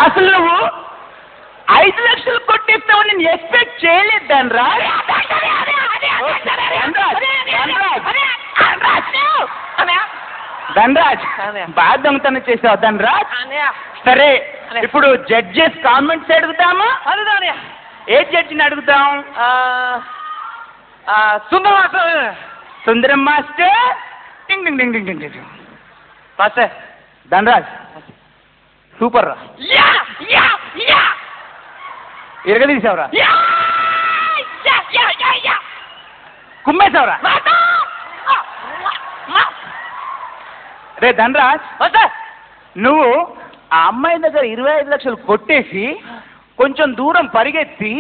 అసలు నువ్వు 5 లక్షలు కొట్టేస్తావు నేను ఎక్స్పెక్ట్ చేయలేదు ధనరాజ్. ధనరాజ్ బాగా దొంగతనం చేసావు ధనరాజ్. సరే ఇప్పుడు జడ్జెస్ కామెంట్స్ అడుగుతామా? ఏ జడ్జిని అడుగుతాం? సుందరం మాస్టర్. టింగ్ టింగ్ టింగ్ టింగ్ టింగ్. మాస్టర్ ధనరాజ్ సూపర్ రా. ఇరగదీసావురా, కుమ్మేశావురా. రే ధనరాజ్, నువ్వు ఆ అమ్మాయి దగ్గర 25 లక్షలు కొట్టేసి కొంచెం దూరం పరిగెత్తి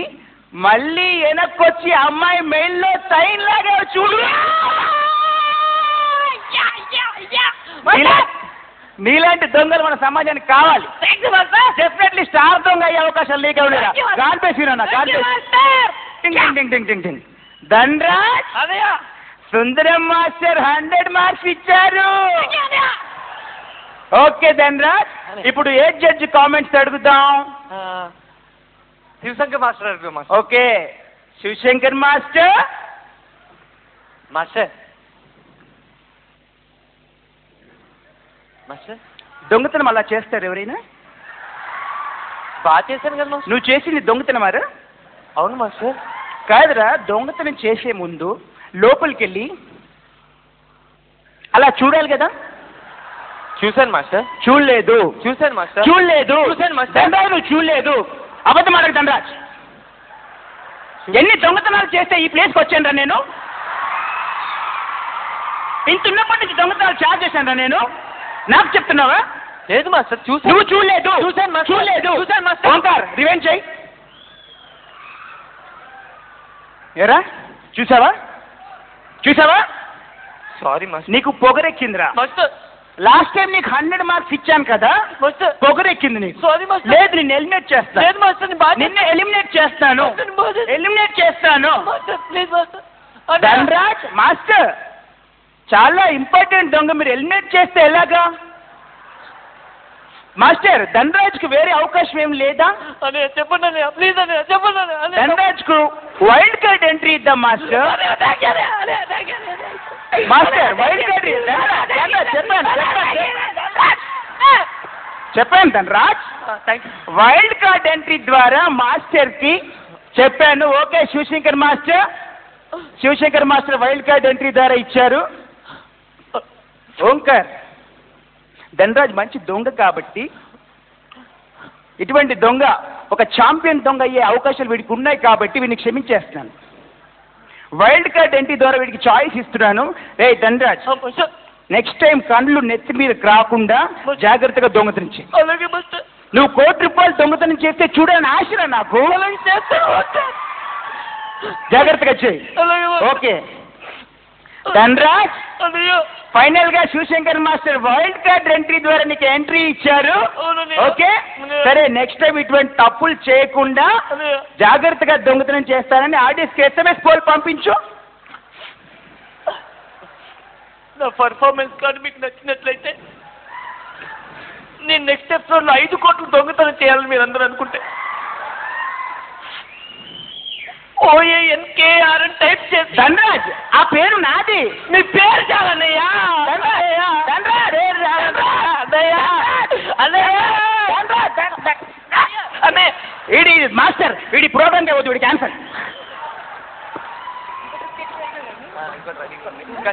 మళ్ళీ వెనక్కొచ్చి అమ్మాయి మెయిల్లో సైన్ లాగా చూడు. నీలాంటి దొంగలు మన సమాజానికి కావాలి. డెఫినెట్లీ స్టార్ దొంగ అయ్యే అవకాశాలు నీకు ఎవరు? కాన్పేసినా ధనరాజ్. సుందరం మాస్టర్ 100 మార్క్స్ ఇచ్చారు. ఓకే ధనరాజ్, ఇప్పుడు ఏ జడ్జి కామెంట్స్ అడుగుదాం? శివశంకర్ మాస్టర్ అడుగుదాం. Okay Shivashankar master. Master master దొంగతనం అలా చేస్తారు ఎవరైనా? బాగా చేశాను కదా మాస్టర్. నువ్వు చేసింది దొంగతనమారా? అవును మాస్టర్. కాదురా, దొంగతనం చేసే ముందు లోపలికి వెళ్ళి అలా చూడాలి కదా. చూశాను మాస్టర్. చూడలేదు. చూశాను మాస్టర్. చూడలేదు. చూశాను మాస్టర్. ధనరాజ్ నువ్వు చూడలేదు. అబద్ధం ఆడకు ధనరాజ్. ఎన్ని దొంగతనాలు చేస్తే ఈ ప్లేస్కి వచ్చాను నేను? ఇంత ఉన్నప్పటి నుంచి దొంగతనాలు చార్జ్ చేశాను నేను. నాకు చెప్తున్నావా? లేదు మాస్టర్. నువ్వు చూడలేదు. చూశాను మాస్టర్. చూడలేదు. చూశాను మాస్టర్. ఓంకార్ రివెంజ్ చెయ్యి. ఏరా చూసావా? చూసావా? Sorry master. నీకు పొగరెక్కిందిరా. మాస్టర్ లాస్ట్ టైం నీకు 100 మార్క్స్ ఇచ్చాను కదా, మాస్టర్. పొగరెక్కింది నీకు. Sorry master. లేదు నిన్ను ఎలిమినేట్ చేస్తాను. లేదు మాస్టర్. నిన్ను ఎలిమినేట్ చేస్తాను. ఎలిమినేట్ చేస్తాను. Master please master. Dhanraj master చాలా ఇంపార్టెంట్ దొంగ, మీరు ఎలిమినేట్ చేస్తే ఎలాగా? మాస్టర్ ధనరాజ్ కు వేరే అవకాశం ఏం లేదా? అనే చెప్పండి అనే ప్లీజ్ అనే చెప్పండి అనే. ధనరాజ్ కు వైల్డ్ కార్డ్ ఎంట్రీ ఇద్దాం మాస్టర్. మాస్టర్ వైల్డ్ కార్డ్ చెప్పాను ధనరాజ్. వైల్డ్ కార్డ్ ఎంట్రీ ద్వారా మాస్టర్ కి చెప్పాను. Okay Shivashankar master. Shivashankar master wild card entry ద్వారా ఇచ్చారు. ఓంకార్ ధనరాజ్ మంచి దొంగ కాబట్టి ఇటువంటి దొంగ ఒక ఛాంపియన్ దొంగ అయ్యే అవకాశాలు వీడికి ఉన్నాయి కాబట్టి వీడిని క్షమించేస్తున్నాను. వైల్డ్ కార్డ్ ఎంట్రీ ద్వారా వీడికి చాయిస్ ఇస్తున్నాను. రే ధనరాజ్ నెక్స్ట్ టైం కళ్ళు నెత్తి మీద రాకుండా జాగ్రత్తగా దొంగతనం చేయి. నువ్వు ₹1,00,00,000 దొంగతనం చేస్తే చూడని ఆశరా నాకు. జాగ్రత్తగా చేయి. ఓకే ధనరాజ్ ఫైనల్ గా Shivashankar master wild card entry ద్వారా నీకు ఎంట్రీ ఇచ్చారు. ఓకే సరే నెక్స్ట్ టైం ఇటువంటి తప్పులు చేయకుండా జాగ్రత్తగా దొంగతనం చేస్తానని ఆర్డీఎస్కి SMS పోల్ పంపించు. నా పర్ఫార్మెన్స్ కానీ మీకు నచ్చినట్లయితే నేను నెక్స్ట్ ఎపిసోడ్లో 5 కోట్లు దొంగతనం చేయాలని మీరు అందరూ అనుకుంటే OANKR అని టైప్ చేసి. ధనరాజ్ ఆ పేరు నాది. మీ పేరు చాలన్నయ్యా. వీడి మాస్టర్ వీడి ప్రోగ్రామ్ కావద్దు, వీడి క్యాన్సర్. ఇంకా